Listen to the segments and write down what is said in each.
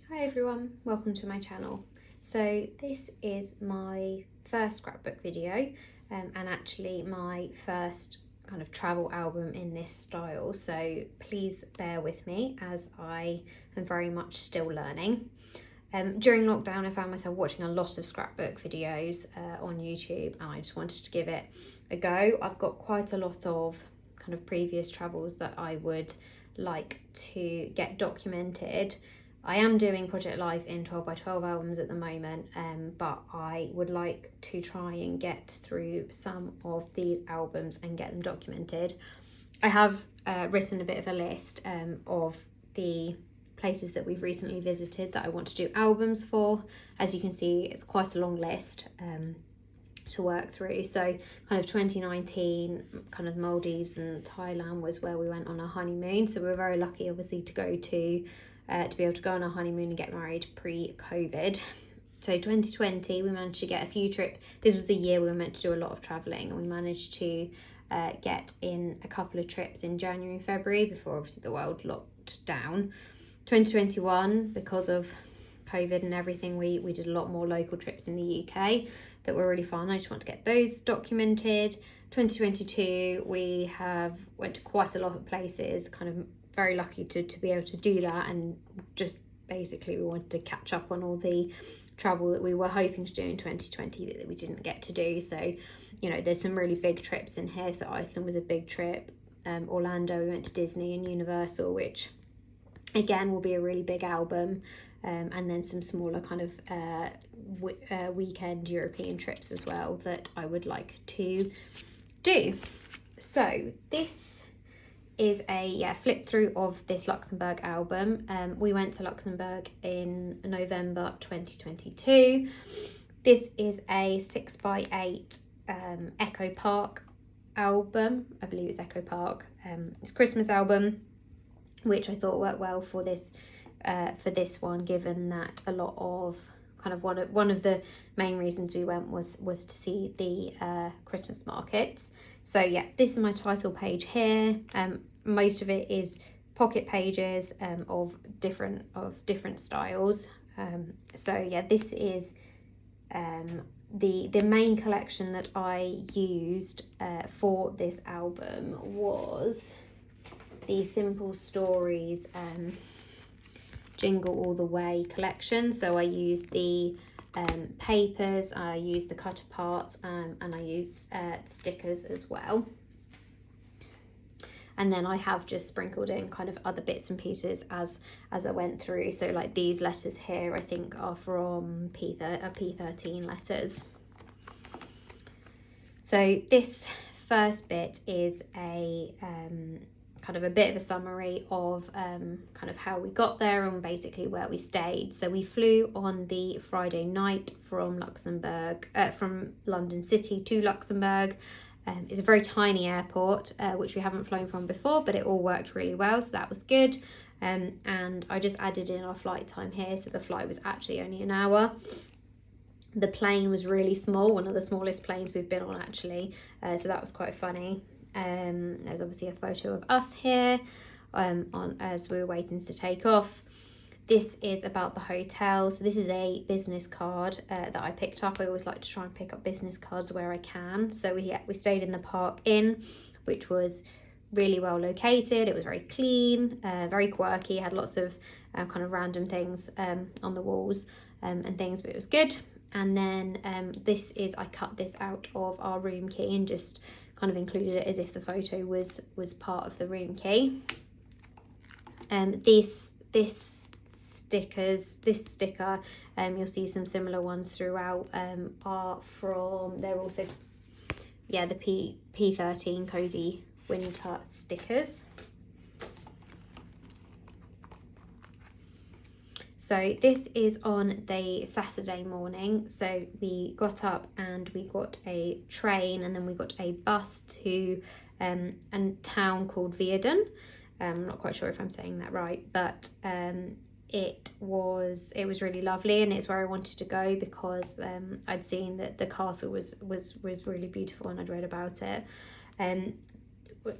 Hi everyone, welcome to my channel. So this is my first scrapbook video and actually my first kind of travel album in this style, so please bear with me as I am very much still learning. During lockdown I found myself watching a lot of scrapbook videos on YouTube, and I just wanted to give it a go. I've got quite a lot of kind of previous travels that I would like to get documented. I am doing Project Life in 12x12 albums at the moment, but I would like to try and get through some of these albums and get them documented. I have written a bit of a list of the places that we've recently visited that I want to do albums for. As you can see, it's quite a long list to work through. So kind of 2019, kind of Maldives and Thailand was where we went on our honeymoon. So we were very lucky obviously to be able to go on our honeymoon and get married pre-COVID. So 2020 we managed to get a few trips. This was the year we were meant to do a lot of travelling, and we managed to get in a couple of trips in January and February before obviously the world locked down. 2021, because of COVID and everything, we did a lot more local trips in the UK that were really fun. I just want to get those documented. 2022 we went to quite a lot of places, kind of very lucky to be able to do that, and just basically we wanted to catch up on all the travel that we were hoping to do in 2020 that we didn't get to do. So, you know, there's some really big trips in here. So Iceland was a big trip. Orlando, we went to Disney and Universal, which again will be a really big album. And then some smaller kind of weekend European trips as well that I would like to do. So this is a flip through of this Luxembourg album. We went to Luxembourg in November 2022. This is a 6x8 Echo Park album. I believe it's Echo Park. It's a Christmas album, which I thought worked well for this one, given that a lot of kind of one of the main reasons we went was to see the Christmas markets. So yeah, this is my title page here. Most of it is pocket pages of different styles. So yeah, this is the main collection that I used for this album was the Simple Stories Jingle All the Way collection. So I used the papers, I used the cut aparts, and I used stickers as well. And then I have just sprinkled in kind of other bits and pieces as I went through. So like these letters here, I think are from P13 letters. So this first bit is a kind of a bit of a summary of kind of how we got there and basically where we stayed. So we flew on the Friday night from London City to Luxembourg. It's a very tiny airport, which we haven't flown from before, but it all worked really well, so that was good. And I just added in our flight time here, so the flight was actually only an hour. The plane was really small, one of the smallest planes we've been on actually, so that was quite funny. There's obviously a photo of us here as we were waiting to take off. This is about the hotel. So this is a business card that I picked up. I always like to try and pick up business cards where I can. So we stayed in the Park Inn, which was really well located. It was very clean, very quirky, had lots of kind of random things on the walls and things, but it was good. And then I cut this out of our room key and just kind of included it as if the photo was part of the room key. This sticker, you'll see some similar ones throughout, they're also, yeah, the P13 Cozy Winter stickers. So this is on the Saturday morning. So we got up and we got a train, and then we got a bus to a town called Vierden. I'm not quite sure if I'm saying that right, but it was really lovely, and it's where I wanted to go because I'd seen that the castle was really beautiful and I'd read about it.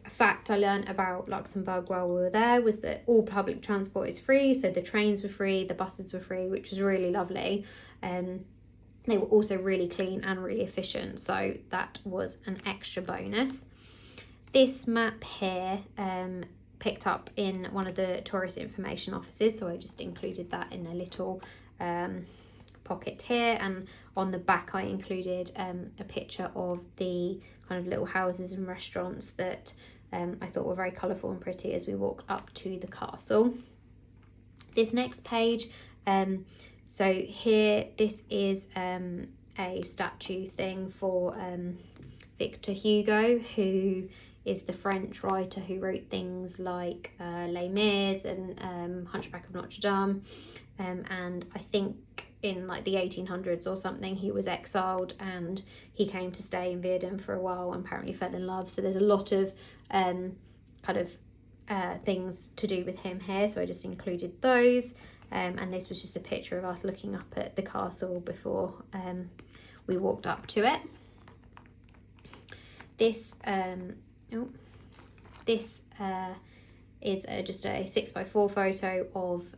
a fact I learned about Luxembourg while we were there was that all public transport is free. So the trains were free, the buses were free, which was really lovely. They were also really clean and really efficient, so that was an extra bonus. This map here picked up in one of the tourist information offices, so I just included that in a little pocket here, and on the back I included a picture of the kind of little houses and restaurants that I thought were very colourful and pretty as we walked up to the castle. This next page, so here, this is a statue thing for Victor Hugo, who is the French writer who wrote things like Les Mis and Hunchback of Notre Dame. And I think in like the 1800s or something, he was exiled and he came to stay in Verdun for a while and apparently fell in love. So there's a lot of kind of things to do with him here. So I just included those. And this was just a picture of us looking up at the castle before we walked up to it. This is just a 6x4 photo of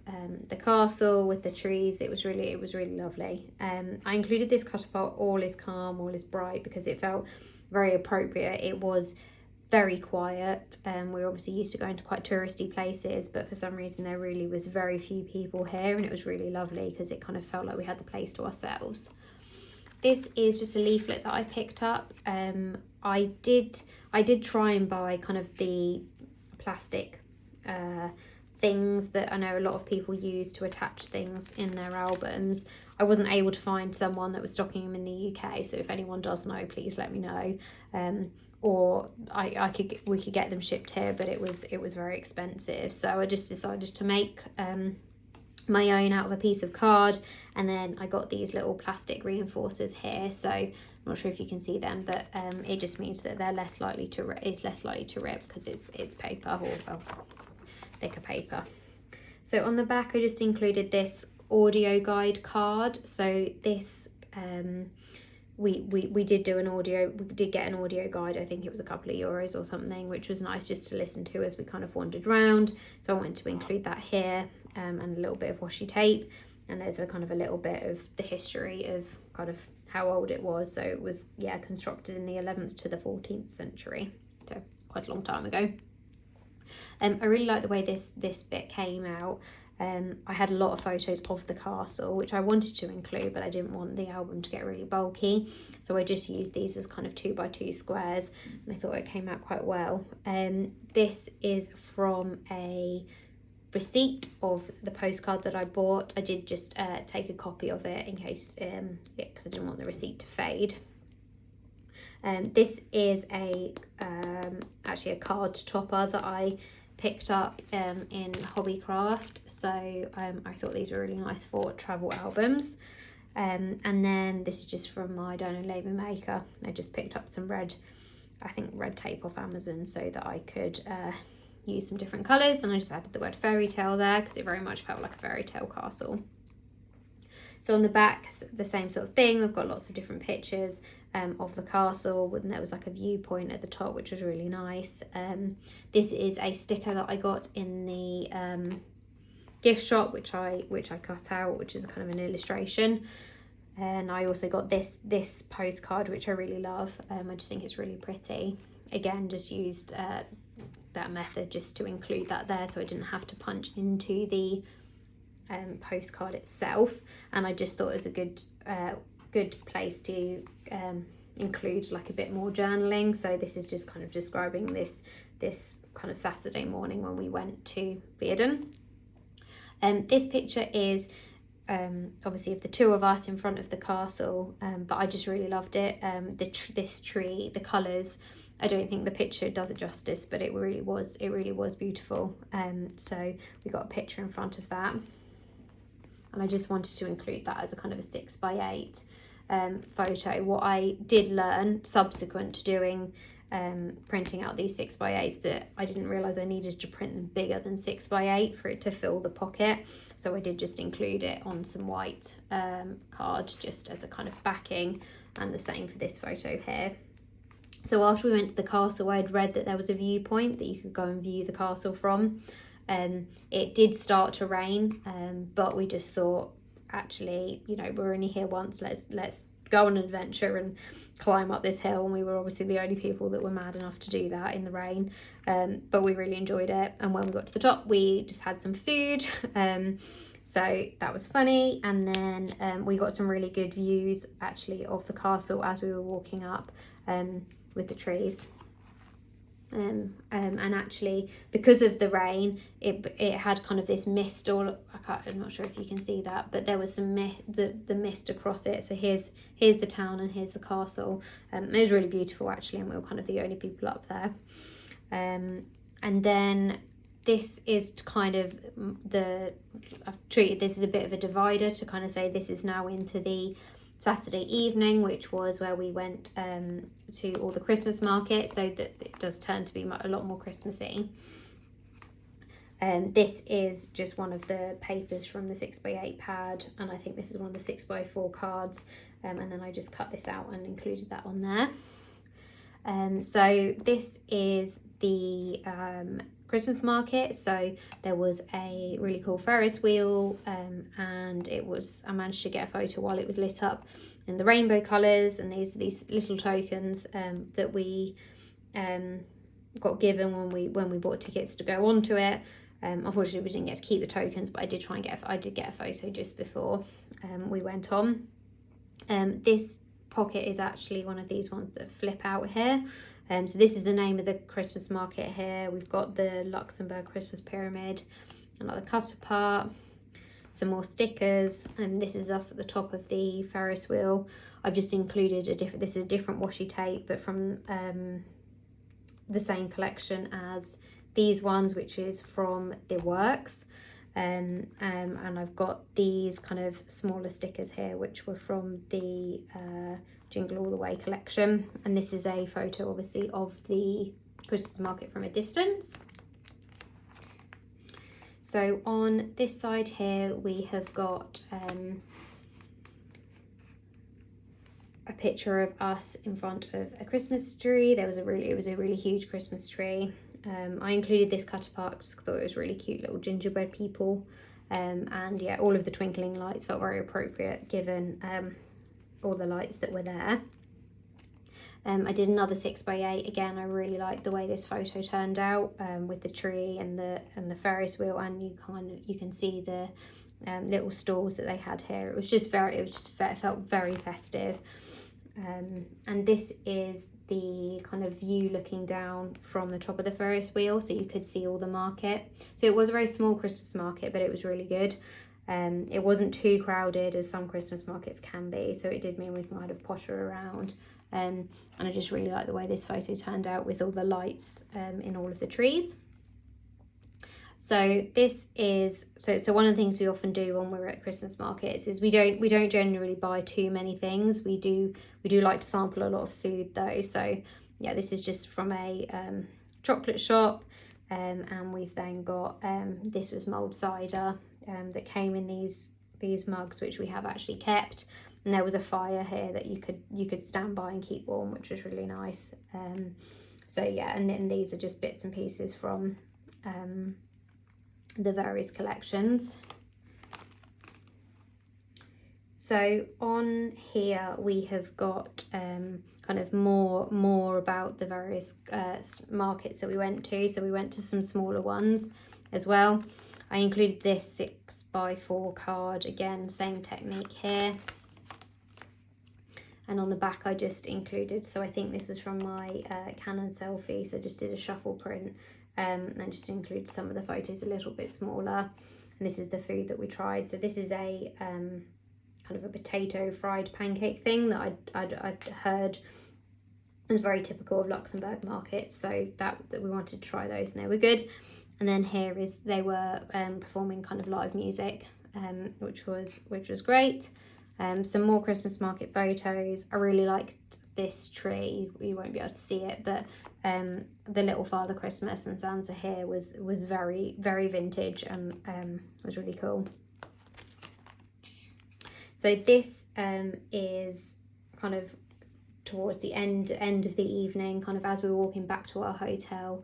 the castle with the trees. It was really lovely. I included this catapult, All is Calm, All is Bright, because it felt very appropriate. It was very quiet. We're obviously used to going to quite touristy places, but for some reason there really was very few people here, and it was really lovely because it kind of felt like we had the place to ourselves. This is just a leaflet that I picked up. I did try and buy kind of the plastic things that I know a lot of people use to attach things in their albums. I wasn't able to find someone that was stocking them in the UK, so if anyone does know, please let me know. Or we could get them shipped here, but it was very expensive. So I just decided to make my own out of a piece of card, and then I got these little plastic reinforcers here. So I'm not sure if you can see them, but it just means that they're less likely to rip because it's paper, or well, thicker paper. So on the back I just included this audio guide card. So this we did get an audio guide. I think it was a couple of euros or something, which was nice just to listen to as we kind of wandered around. So I wanted to include that here, and a little bit of washi tape, and there's a kind of a little bit of the history of kind of how old it was. So it was constructed in the 11th to the 14th century, so quite a long time ago. I really like the way this bit came out. I had a lot of photos of the castle, which I wanted to include, but I didn't want the album to get really bulky, so I just used these as kind of 2x2 squares, and I thought it came out quite well. This is from a receipt of the postcard that I bought. I did just take a copy of it in case, because I didn't want the receipt to fade. This is actually a card topper that I picked up in Hobbycraft, so I thought these were really nice for travel albums. And then this is just from my Dono Label Maker. I just picked up some red tape off Amazon so that I could use some different colours, and I just added the word fairy tale there because it very much felt like a fairy tale castle. So on the back, the same sort of thing. I've got lots of different pictures of the castle, and there was like a viewpoint at the top, which was really nice. This is a sticker that I got in the gift shop, which I cut out, which is kind of an illustration. And I also got this postcard, which I really love. I just think it's really pretty. Again, just used that method just to include that there, so I didn't have to punch into the postcard itself, and I just thought it was a good place to include like a bit more journaling. So this is just kind of describing this kind of Saturday morning when we went to Verdun. This picture is obviously of the two of us in front of the castle, but I just really loved it. This tree, the colours, I don't think the picture does it justice, but it really was beautiful. So we got a picture in front of that, and I just wanted to include that as a kind of a 6x8 photo. What I did learn subsequent to doing printing out these 6x8s, that I didn't realise I needed to print them bigger than 6x8 for it to fill the pocket, so I did just include it on some white card just as a kind of backing, and the same for this photo here. So after we went to the castle, I'd read that there was a viewpoint that you could go and view the castle from. It did start to rain, but we just thought, actually, you know, we're only here once, let's go on an adventure and climb up this hill. And we were obviously the only people that were mad enough to do that in the rain, but we really enjoyed it. And when we got to the top, we just had some food, so that was funny. And then we got some really good views actually of the castle as we were walking up with the trees. And actually, because of the rain, it had kind of this mist, or I'm not sure if you can see that, but there was some the mist across it. So here's the town and here's the castle. It was really beautiful actually, and we were kind of the only people up there. And then this is kind of I've treated this as a bit of a divider to kind of say this is now into the Saturday evening, which was where we went to all the Christmas markets, so that it does turn to be a lot more Christmassy. This is just one of the papers from the 6x8 pad, and I think this is one of the 6x4 cards, and then I just cut this out and included that on there. So this is the Christmas market. So there was a really cool Ferris wheel, and I managed to get a photo while it was lit up in the rainbow colours, and these little tokens that we got given when we bought tickets to go onto it. Unfortunately we didn't get to keep the tokens, but I did get a photo just before we went on. This pocket is actually one of these ones that flip out here. So this is the name of the Christmas market here. We've got the Luxembourg Christmas pyramid, another cut apart, some more stickers, and this is us at the top of the Ferris wheel. I've just included this is a different washi tape, but from the same collection as these ones, which is from the Works. And I've got these kind of smaller stickers here, which were from the Jingle All the Way collection. And this is a photo, obviously, of the Christmas market from a distance. So on this side here, we have got a picture of us in front of a Christmas tree. It was a really huge Christmas tree. I included this cut apart because I thought it was really cute, little gingerbread people, and yeah, all of the twinkling lights felt very appropriate given all the lights that were there. I did another 6x8. Again, I really liked the way this photo turned out, with the tree and the Ferris wheel, and you can see the little stalls that they had here. It felt very festive. And this is the kind of view looking down from the top of the Ferris wheel, so you could see all the market. So it was a very small Christmas market, but it was really good. It wasn't too crowded as some Christmas markets can be, so it did mean we can kind of potter around. And I just really like the way this photo turned out with all the lights in all of the trees. So this is so one of the things we often do when we're at Christmas markets is we don't generally buy too many things. We do like to sample a lot of food though. So yeah, this is just from a chocolate shop, and we've then got this was mulled cider that came in these mugs, which we have actually kept. And there was a fire here that you could stand by and keep warm, which was really nice. So yeah, and then these are just bits and pieces from the various collections. So on here we have got kind of more about the various markets that we went to. So we went to some smaller ones as well. I included this 6x4 card, again same technique here. And on the back I just included, so I think this was from my Canon selfie, so just did a shuffle print, and just include some of the photos a little bit smaller. And this is the food that we tried. So this is a kind of a potato fried pancake thing that I'd heard was very typical of Luxembourg markets, so that we wanted to try those and they were good. And then here is they were performing kind of live music, which was great. Some more Christmas market photos. I really liked this tree. You won't be able to see it, but the little Father Christmas and Santa here was very, very vintage and was really cool. So this is kind of towards the end of the evening, kind of as we were walking back to our hotel,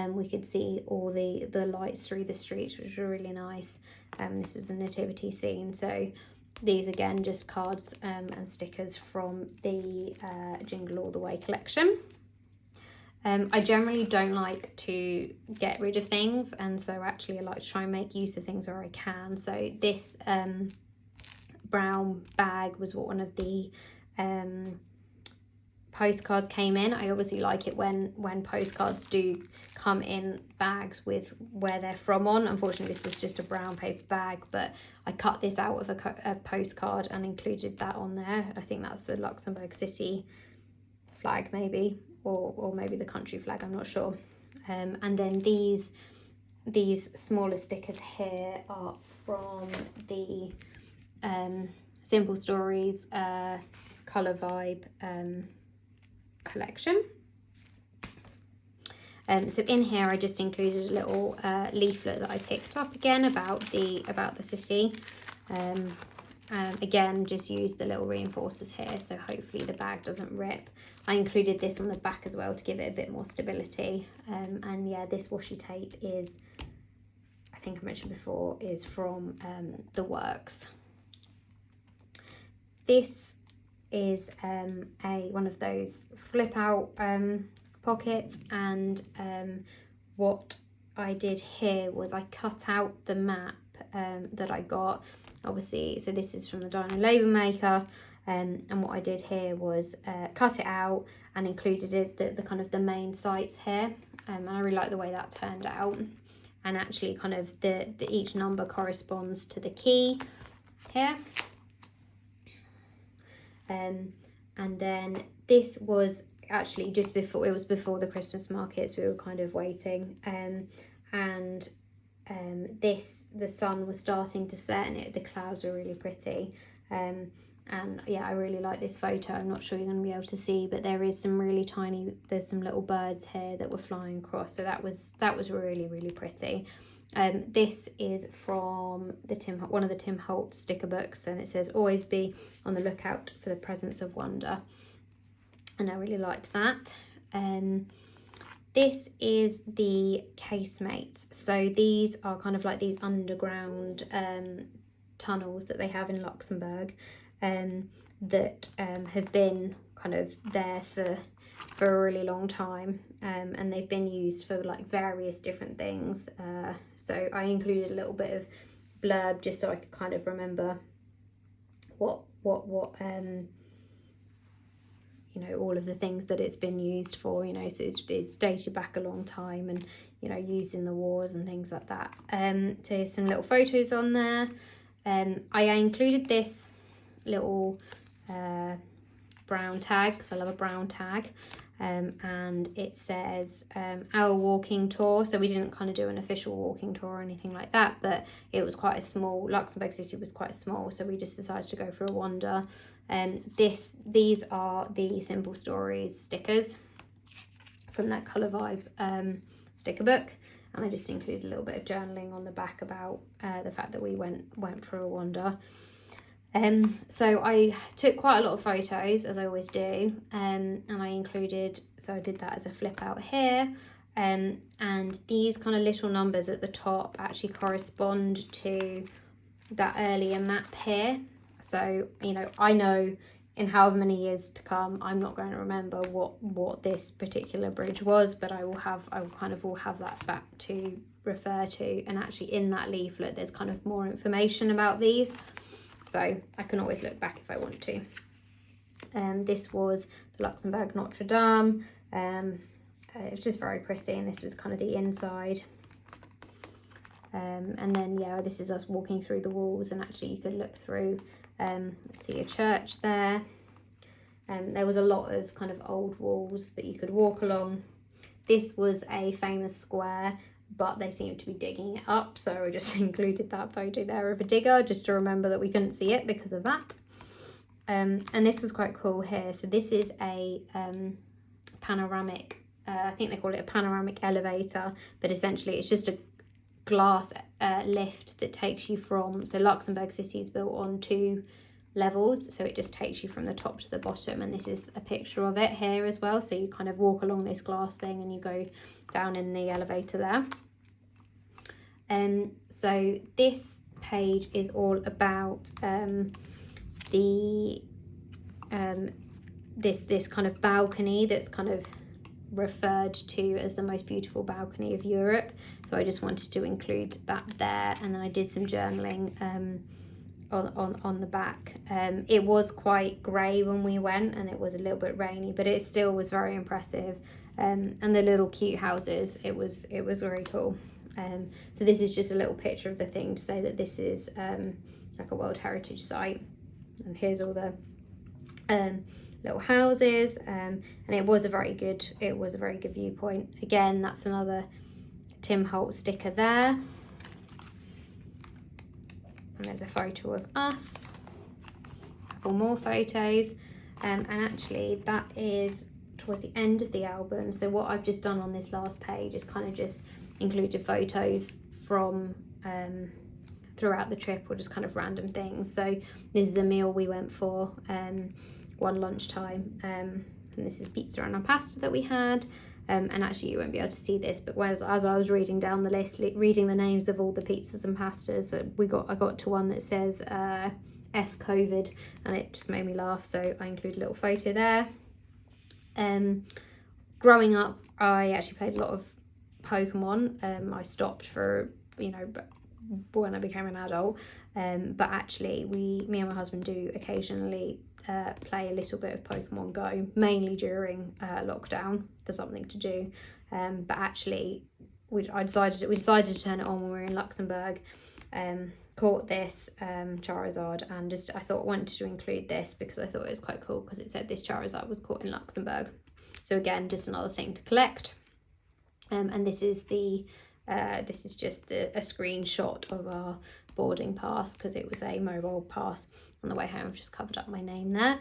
we could see all the lights through the streets, which were really nice. This is the nativity scene. So these again, just cards and stickers from the Jingle All the Way collection. I generally don't like to get rid of things, and so actually I like to try and make use of things where I can. So this brown bag was what one of the postcards came in. I obviously like it when postcards do come in bags with where they're from on. Unfortunately, this was just a brown paper bag, but I cut this out of a postcard and included that on there. I think that's the Luxembourg city flag, maybe, or maybe the country flag, I'm not sure. And then these smaller stickers here are from the Simple Stories Colour Vibe collection. So in here I just included a little leaflet that I picked up again about the city. Again, just use the little reinforcers here, so hopefully the bag doesn't rip. I included this on the back as well to give it a bit more stability. And yeah, this washi tape is, I think I mentioned before, is from the Works. This is one of those flip out pockets, and what I did here was I cut out the map that I got, obviously. So this is from the Dino Labour Maker, and what I did here was cut it out and included the kind of the main sites here, and I really like the way that turned out. And actually kind of the each number corresponds to the key here. And then this was actually just before, it was before the Christmas markets, we were kind of waiting, and the sun was starting to set, and the clouds were really pretty, and yeah, I really like this photo. I'm not sure you're going to be able to see, but there is some really tiny, there's some little birds here that were flying across, so that was really, really pretty. This is from one of the Tim Holt sticker books, and it says always be on the lookout for the presence of wonder, and I really liked that. This is the casemates. So these are kind of like these underground tunnels that they have in Luxembourg, that have been kind of there for a really long time, and they've been used for like various different things. So I included a little bit of blurb just so I could kind of remember what you know, all of the things that it's been used for, you know, so it's dated back a long time, and, you know, used in the wars and things like that. So there's some little photos on there. I included this little brown tag because I love a brown tag, and it says our walking tour. So we didn't kind of do an official walking tour or anything like that, but it was quite a small, Luxembourg City was quite small, so we just decided to go for a wander. These are the Simple Stories stickers from that Colour Vibe sticker book, and I just included a little bit of journaling on the back about the fact that we went for a wander. So I took quite a lot of photos, as I always do, and I included, so I did that as a flip out here, and these kind of little numbers at the top actually correspond to that earlier map here. So, you know, I know in however many years to come, I'm not going to remember what this particular bridge was, but I will kind of have that back to refer to, and actually in that leaflet there's kind of more information about these, so I can always look back if I want to. This was the Luxembourg Notre Dame. It was just very pretty, and this was kind of the inside. And then, yeah, this is us walking through the walls, and actually you could look through, see a church there. There was a lot of kind of old walls that you could walk along. This was a famous square, but they seemed to be digging it up, so I just included that photo there of a digger just to remember that we couldn't see it because of that. And this was quite cool here. So this is a panoramic, I think they call it a panoramic elevator, but essentially it's just a glass lift that takes you from, so Luxembourg City is built on two levels, so it just takes you from the top to the bottom, and this is a picture of it here as well. So you kind of walk along this glass thing and you go down in the elevator there. So this page is all about this kind of balcony that's kind of referred to as the most beautiful balcony of Europe. So I just wanted to include that there, and then I did some journaling on the back. It was quite grey when we went, and it was a little bit rainy, but it still was very impressive. And the little cute houses, it was very cool. So this is just a little picture of the thing to say that this is like a World Heritage Site, and here's all the little houses, and it was a very good viewpoint. Again, that's another Tim Holt sticker there, and there's a photo of us, a couple more photos, and actually that is towards the end of the album. So what I've just done on this last page is kind of just included photos from throughout the trip, or just kind of random things. So this is a meal we went for one lunchtime, and this is pizza and a pasta that we had, and actually you won't be able to see this, but as I was reading down the list, reading the names of all the pizzas and pastas that I got to one that says F COVID, and it just made me laugh, so I include a little photo there. Growing up, I actually played a lot of Pokemon. I stopped for, when I became an adult, but actually me and my husband do occasionally play a little bit of Pokemon Go, mainly during lockdown for something to do, but actually we decided to turn it on when we were in Luxembourg. Caught this Charizard, and I wanted to include this because I thought it was quite cool, because it said this Charizard was caught in Luxembourg. So again, just another thing to collect. And this is just a screenshot of our boarding pass, because it was a mobile pass. On the way home, I've just covered up my name there.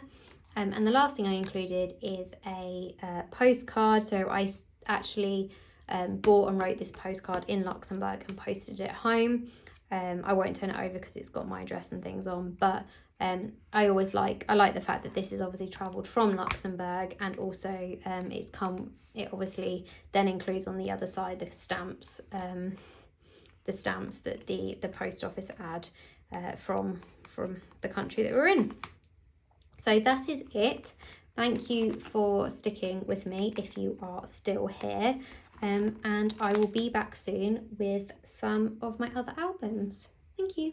And the last thing I included is a postcard. So I actually bought and wrote this postcard in Luxembourg and posted it home. I won't turn it over because it's got my address and things on, but I like the fact that this is obviously travelled from Luxembourg, and also it obviously then includes on the other side the stamps that the post office add from the country that we're in. So that is it. Thank you for sticking with me if you are still here, and I will be back soon with some of my other albums. Thank you.